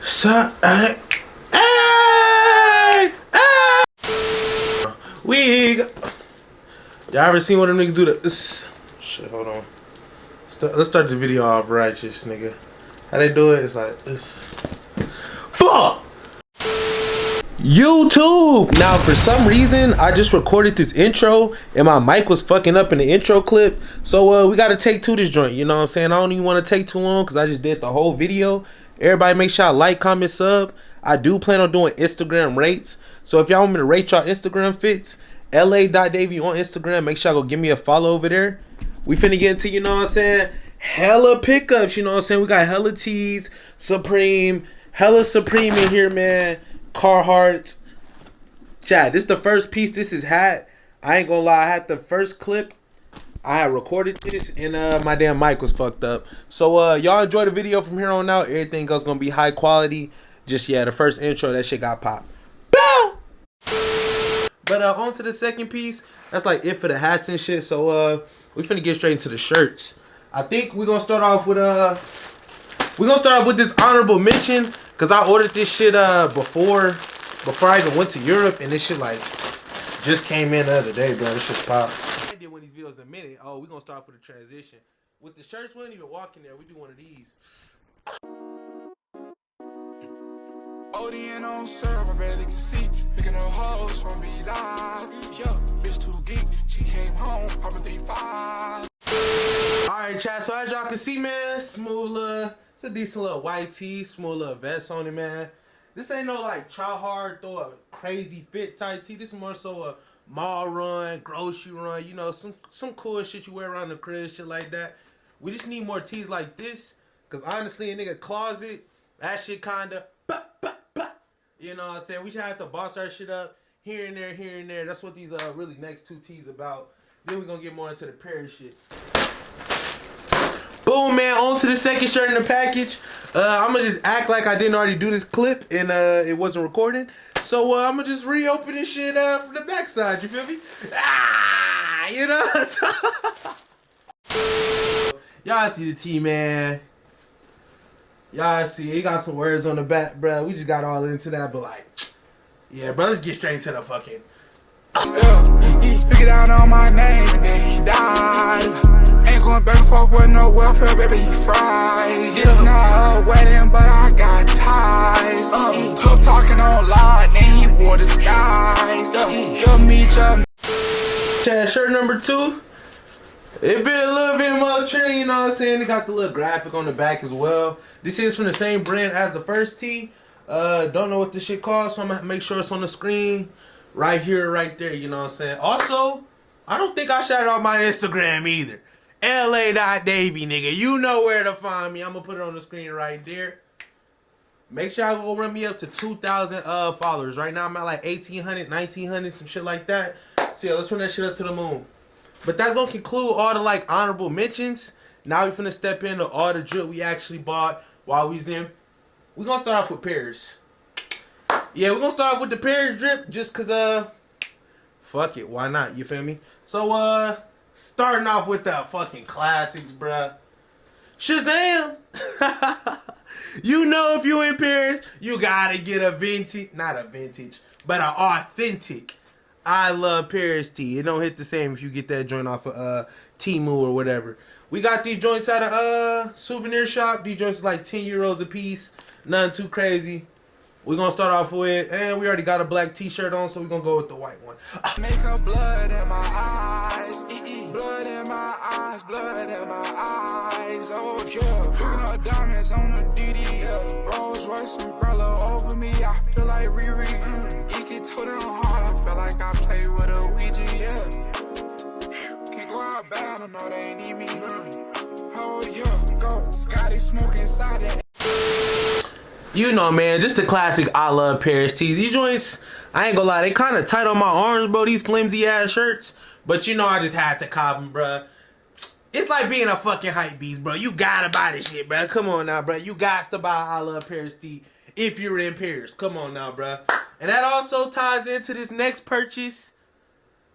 So, hey! Y'all ever seen one of them niggas do this? Shit, hold on. Let's start the video off righteous, nigga. How they do it? It's like this. Fuck! YouTube! Now, for some reason, I just recorded this intro and my mic was fucking up in the intro clip. So, we gotta take two this joint, you know what I'm saying? I don't even want to take too long because I just did the whole video. Everybody make sure y'all like, comment, sub. I do plan on doing Instagram rates. So, if y'all want me to rate y'all Instagram fits, la.davy on Instagram, make sure y'all go give me a follow over there. We finna get into, you know what I'm saying, hella pickups, you know what I'm saying? We got hella tees, Supreme, hella Supreme in here, man. Carhartt. Chad, this is the first piece. This is hat. I ain't gonna lie, I had the first clip. I had recorded this and my damn mic was fucked up. So y'all enjoy the video from here on out. Everything else gonna be high quality. Just yeah, the first intro, that shit got popped. Bow! But on to the second piece. That's like it for the hats and shit. So we finna get straight into the shirts. I think we're gonna start off with this honorable mention. Cause I ordered this shit before I even went to Europe, and this shit like just came in the other day, bro. This shit's pop. I did one of these videos in a minute. Oh, we're gonna start with a transition. With the shirts, we don't even walk in there. We do one of these. ODN on serve, I barely can see. Picking up hoes from me live. Yo, bitch too geek. She came home, popping 3-5. Alright, chat. So as y'all can see, man, smooth little. It's a decent little white tee, small little vest on it, man. This ain't no like try hard, throw a crazy fit type tee. This is more so a mall run, grocery run, you know, some cool shit you wear around the crib, shit like that. We just need more tees like this, cause honestly, a nigga closet, that shit kinda, you know what I'm saying? We should have to boss our shit up here and there, here and there. That's what these really next two tees about. Then we gonna get more into the pair shit. Boom, man, on to the second shirt in the package. I'm gonna just act like I didn't already do this clip and it wasn't recording. So I'm gonna just reopen this shit from the backside, you feel me? Ah, you know? Y'all see the tee, man. Y'all see, he got some words on the back, bro. We just got all into that, but like, yeah, bro, let's get straight into the fucking. Speak it down on my name and then he died. Ain't going back and forth with no welfare, baby, he fried. It's not a wedding, but I got ties. Tough talking online, then he wore disguise. You'll meet your Chad, shirt number 2. It been a little bit more trendy, you know what I'm saying? It got the little graphic on the back as well. This is from the same brand as the first tee. Don't know what this shit costs, so I'm gonna make sure it's on the screen. Right here, right there, you know what I'm saying? Also, I don't think I shouted out my Instagram either. la.davy, nigga. You know where to find me. I'm going to put it on the screen right there. Make sure I go run me up to 2,000 followers. Right now, I'm at like 1,800, 1,900, some shit like that. So, yeah, let's run that shit up to the moon. But that's going to conclude all the, like, honorable mentions. Now we finna step into all the drip we actually bought while we was in. We're going to start off with pairs. Yeah, we're gonna start off with the Paris drip just cause fuck it, why not? You feel me? So starting off with the fucking classics, bruh. Shazam! You know if you in Paris, you gotta get a vintage, not a vintage, but an authentic I Love Paris tee. It don't hit the same if you get that joint off of Temu or whatever. We got these joints at a souvenir shop. These joints are like 10 euros a piece. Nothing too crazy. We're going to start off with, and we already got a black t-shirt on, so we're going to go with the white one. Make her blood in my eyes. Blood in my eyes, blood in my eyes. Oh, yeah. Looking up diamonds on the DD. Yeah. Rolls Royce umbrella over me. I feel like Riri. It told it on hard. I feel like I play with a Ouija. Yeah. Can't go out bad. I know they need me. Oh, yeah. Go. Scotty smoke inside it. You know, man, just the classic I Love Paris tees. These joints, I ain't gonna lie, they kind of tight on my arms, bro, these flimsy ass shirts. But you know, I just had to cop them, bro. It's like being a fucking hype beast, bro. You gotta buy this shit, bro. Come on now, bro. You got to buy I Love Paris tee if you're in Paris. Come on now, bro. And that also ties into this next purchase.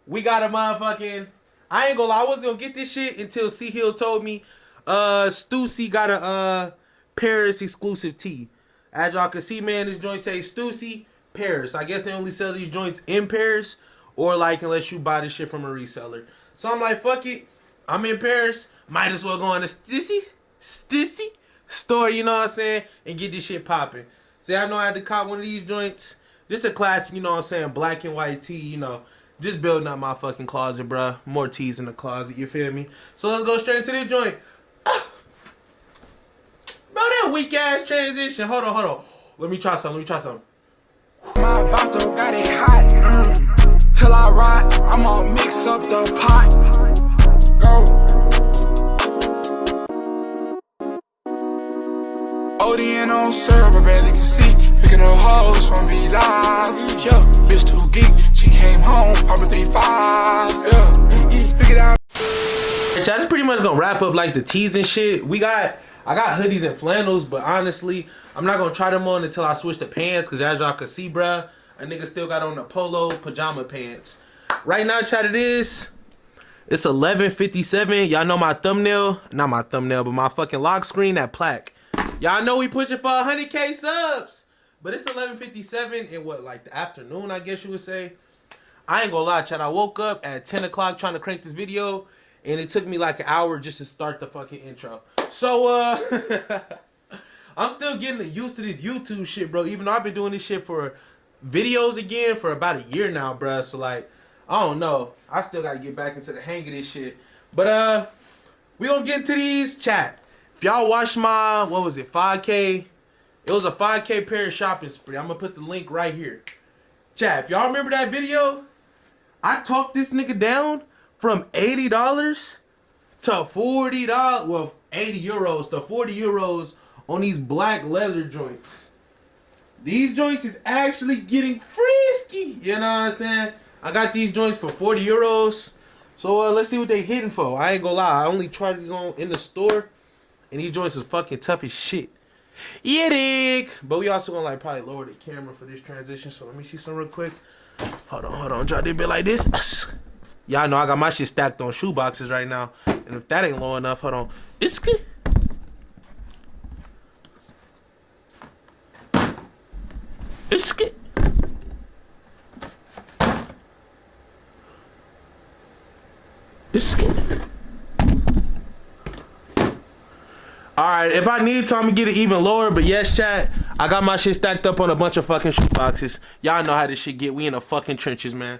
We got a motherfucking, I ain't gonna lie, I wasn't gonna get this shit until C Hill told me Stussy got a Paris exclusive tee. As y'all can see, man, this joint say Stussy, Paris. I guess they only sell these joints in Paris, or like unless you buy this shit from a reseller. So I'm like, fuck it. I'm in Paris. Might as well go on the Stussy store, you know what I'm saying, and get this shit popping. See, I know I had to cop one of these joints. Just a classic, you know what I'm saying, black and white tee, you know. Just building up my fucking closet, bruh. More tees in the closet, you feel me? So let's go straight into this joint. Bro, that weak ass transition. Hold on. Let me try something. My Vato got it hot, till I ride, I'ma mix up the pot. Go. ODN on server, barely can see. Picking up hoes from Vitage. Yeah, bitch too geek. She came home, popping 3 5s. Yeah, speak it out. That's pretty much gonna wrap up like the tees and shit. I got hoodies and flannels, but honestly, I'm not gonna try them on until I switch the pants, cause as y'all can see, bruh, a nigga still got on the polo pajama pants. Right now, chat, it's 11:57. Y'all know my thumbnail, not my thumbnail, but my fucking lock screen, that plaque. Y'all know we pushing for 100K subs, but it's 11:57 in what, like the afternoon, I guess you would say. I ain't gonna lie, chat, I woke up at 10 o'clock trying to crank this video, and it took me like an hour just to start the fucking intro. So, I'm still getting used to this YouTube shit, bro. Even though I've been doing this shit for videos again for about a year now, bro. So, like, I don't know. I still got to get back into the hang of this shit. But, we gonna get into these, chat. If y'all watched my, what was it, 5K? It was a 5K pair shopping spree. I'm gonna put the link right here. Chat, if y'all remember that video, I talked this nigga down from $80 to $40, well, 80 euros to 40 euros on these black leather joints. These joints is actually getting frisky, you know what I'm saying? I got these joints for 40 euros. So let's see what they hitting for. I ain't gonna lie, I only tried these on in the store, and these joints is fucking tough as shit. Yeah, dig. But we also gonna like probably lower the camera for this transition. So let me see some real quick. Hold on. Try to be like this. Y'all know I got my shit stacked on shoe boxes right now. And if that ain't low enough, hold on. It's good. It's good. It's good. Alright, if I need to, I'm gonna get it even lower. But yes, chat, I got my shit stacked up on a bunch of fucking shoe boxes. Y'all know how this shit get. We in the fucking trenches, man.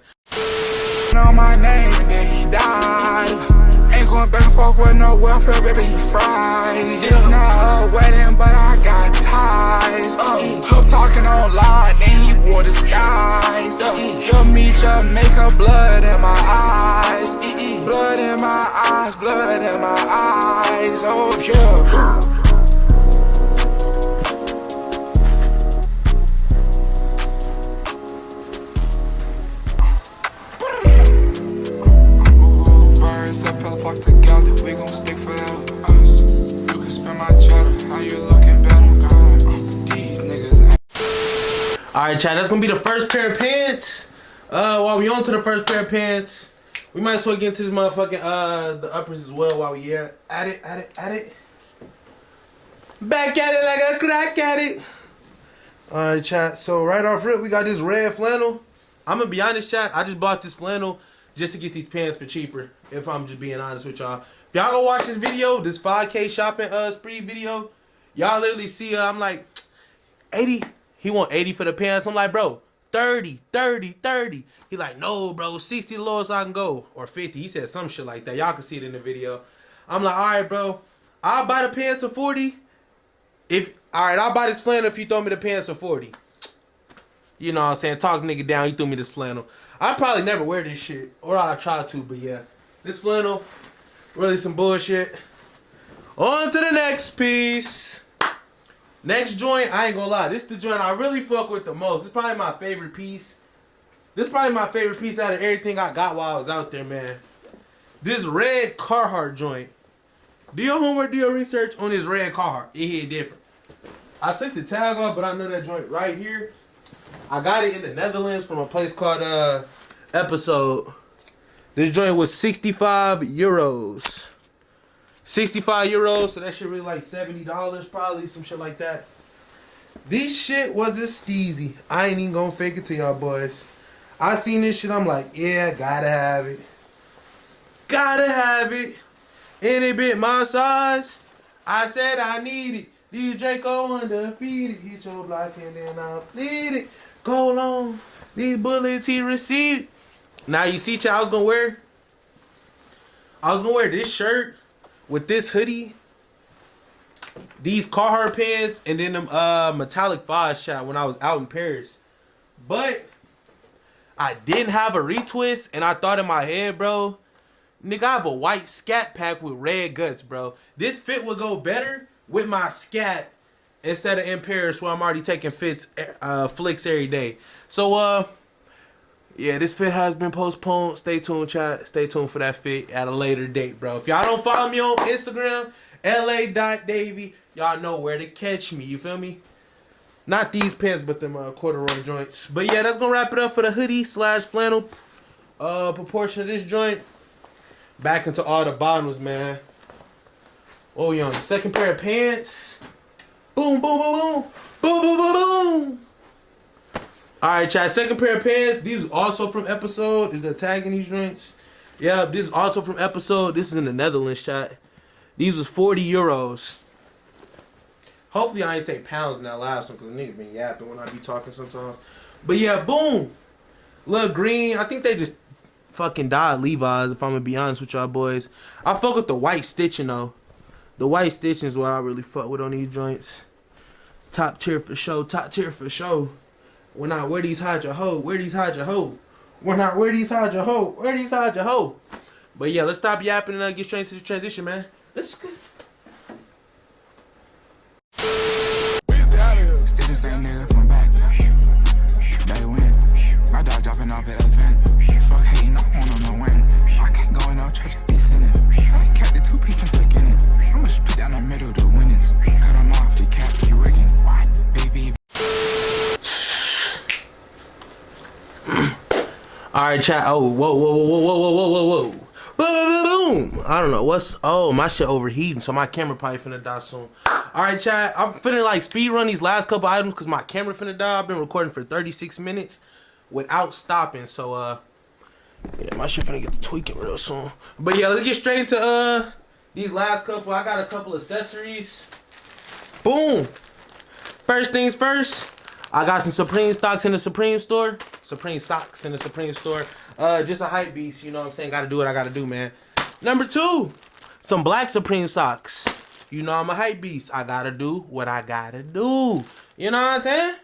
Know my name and then he died. Ain't going back and forth with no welfare, baby, he fried. It's not a wedding, but I got ties. Tough talking online, then he wore disguise. He'll meet Jamaica, blood in my eyes. Blood in my eyes, blood in my eyes. Oh, yeah. Fuck together, we gon' stick forever. Us, you can spend my cheddar. How you looking better? God, these niggas ain't. Alright, chat, that's gonna be the first pair of pants. While we on to the first pair of pants, we might as well get into this motherfucking the uppers as well while we here. At it. Back at it like a crack at it. Alright, chat. So right off rip, we got this red flannel. I'm gonna be honest, chat. I just bought this flannel just to get these pants for cheaper, if I'm just being honest with y'all. If y'all go watch this video, this 5K shopping spree video, y'all literally see I'm like, 80. He want 80 for the pants. I'm like, bro, 30. He like, no, bro, 60 the lowest I can go. Or 50. He said some shit like that. Y'all can see it in the video. I'm like, all right, bro, I'll buy the pants for 40. Alright, I'll buy this flannel if you throw me the pants for 40. You know what I'm saying? Talk nigga down, he threw me this flannel. I probably never wear this shit, or I'll try to, but yeah. This flannel, really some bullshit. On to the next piece. Next joint, I ain't gonna lie. This is the joint I really fuck with the most. It's probably my favorite piece. This is probably my favorite piece out of everything I got while I was out there, man. This red Carhartt joint. Do your homework, do your research on this red Carhartt. It hit different. I took the tag off, but I know that joint right here. I got it in the Netherlands from a place called Episode. This joint was 65 euros. 65 euros, so that shit really like $70 probably, some shit like that. This shit wasn't steezy. I ain't even gonna fake it to y'all boys. I seen this shit, I'm like, yeah, gotta have it. Gotta have it. Any bit my size. I said I need it. These Draco undefeated. Hit your block and then I'll bleed it. Go long. These bullets he received. Now you see, I was gonna wear this shirt with this hoodie, these Carhartt pants, and then them metallic Vitage shot when I was out in Paris. But I didn't have a retwist, and I thought in my head, bro, nigga, I have a white scat pack with red guts, bro. This fit would go better with my scat instead of in Paris where I'm already taking flicks every day. So, yeah, this fit has been postponed. Stay tuned, chat. Stay tuned for that fit at a later date, bro. If y'all don't follow me on Instagram, la.davy, y'all know where to catch me. You feel me? Not these pants, but them corduroy joints. But yeah, that's gonna wrap it up for the hoodie / flannel proportion of this joint. Back into all the bottoms, man. Oh, yeah, second pair of pants. Boom, boom, boom, boom. Boom, boom, boom, boom. Alright, chat. Second pair of pants. These are also from episode. Is the tag in these joints? Yeah, this is also from episode. This is in the Netherlands, chat. These was 40 euros. Hopefully I ain't say pounds in that last one because niggas been yapping when I be talking sometimes. But yeah, boom. Look, green. I think they just fucking dyed Levi's, if I'm gonna be honest with y'all boys. I fuck with the white stitching though. The white stitching is what I really fuck with on these joints. Top tier for show. Top tier for show. When I wear these, hide your hoe. Wear these, hide your hoe. When I wear these, hide your hoe. Wear these, hide your hoe. But yeah, let's stop yapping and get straight into the transition, man. Let's go. Stitches ain't nigga from back. They win. My dog dropping off at event. Fuck hating, I want them to win. I can't go in no church, I be sinning. I kept the 2-piece and thick in it. I'ma split down the middle, the winnings. Cut them off, the cap, you rigging. What? Baby. Alright, chat. Oh, whoa. Boom. I don't know what's. Oh, my shit overheating, so my camera probably finna die soon. Alright, chat. I'm finna like speed run these last couple items because my camera finna die. I've been recording for 36 minutes without stopping, so yeah, my shit finna get to tweaking real soon. But yeah, let's get straight into these last couple. I got a couple accessories. Boom. First things first. I got some Supreme stocks in the Supreme store. Supreme socks in the Supreme store. Just a hype beast, you know what I'm saying? Gotta do what I gotta do, man. Number 2, some black Supreme socks. You know I'm a hype beast. I gotta do what I gotta do. You know what I'm saying?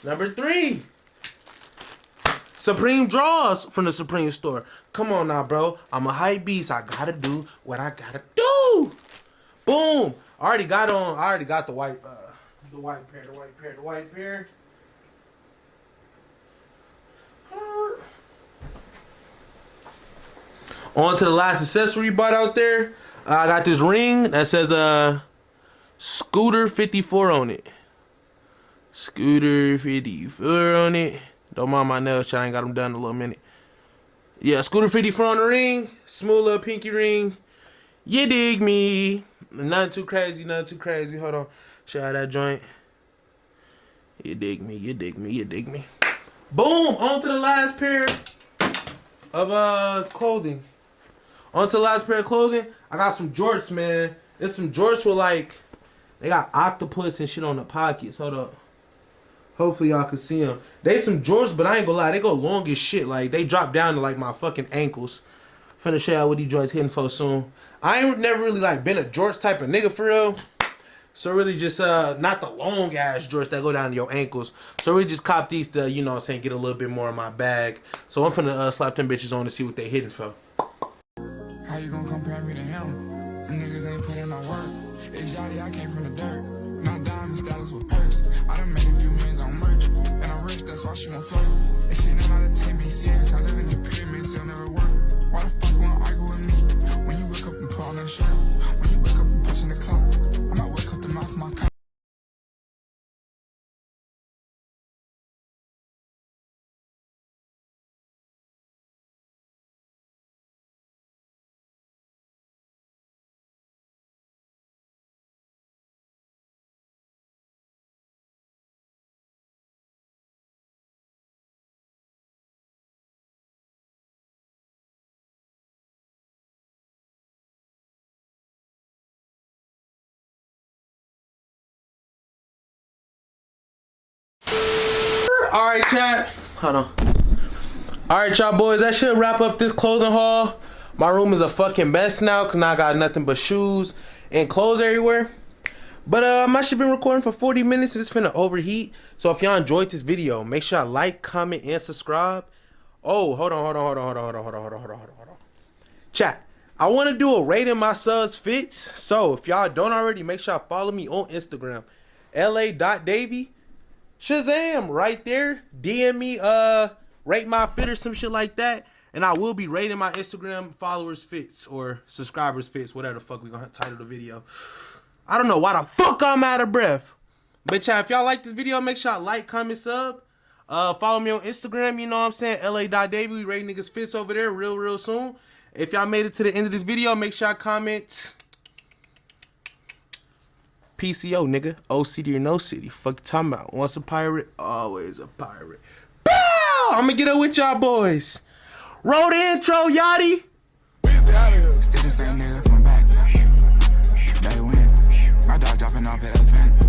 Number 3, Supreme drawers from the Supreme store. Come on now, bro. I'm a hype beast. I gotta do what I gotta do. Boom. I already got the white pair. On to the last accessory bought out there. I got this ring that says Scooter 54 on it. Scooter 54 on it. Don't mind my nails, I ain't got them done in a little minute. Yeah, Scooter 54 on the ring. Smooth little pinky ring. You dig me. Nothing too crazy. Hold on. Show out that joint. You dig me. Boom! On to the last pair of clothing. I got some jorts, man. There's some jorts with like, they got octopus and shit on the pockets. Hold up. Hopefully y'all can see them. They some jorts, but I ain't gonna lie, they go long as shit. Like, they drop down to like my fucking ankles. Finna show y'all what these joints hitting for soon. I ain't never really like been a jorts type of nigga for real. So really just not the long ass jorts that go down to your ankles. So we just cop these to, you know what I'm saying, get a little bit more in my bag. So I'm finna slap them bitches on to see what they hitting for. How you gonna compare me to him? Them niggas ain't put in no work. It's Yachty, I came from the dirt. Not diamond status with perks. I done made a few millions on merch. And I'm rich, that's why she won't flirt. And she know how to take me serious. I live in the pyramid, so it'll never work. Why the fuck you wanna argue with me? When you wake up and put on that shirt. When you wake up and pushing the clock. I might wake up the mouth of my car. All right, chat. Hold on. All right, y'all boys. That should wrap up this clothing haul. My room is a fucking mess now because now I got nothing but shoes and clothes everywhere. But I should been recording for 40 minutes. It's finna overheat. So if y'all enjoyed this video, make sure y'all like, comment, and subscribe. Oh, hold on. Chat. I want to do a rating my subs fits. So if y'all don't already, make sure y'all follow me on Instagram. la.davy. Shazam, right there. DM me, rate my fit or some shit like that. And I will be rating my Instagram followers fits or subscribers fits, whatever the fuck we gonna title the video. I don't know why the fuck I'm out of breath. But chat, if y'all like this video, make sure y'all like, comment, sub. Follow me on Instagram, you know what I'm saying? la.davy. We rating niggas fits over there real soon. If y'all made it to the end of this video, make sure y'all comment PCO, nigga. O city or no city. Fuck you talking about. Once a pirate, always a pirate. Bow! I'm gonna get up with y'all boys. Roll the intro, Yachty. Still the same nigga from back. They win. My dog dropping off the elephant.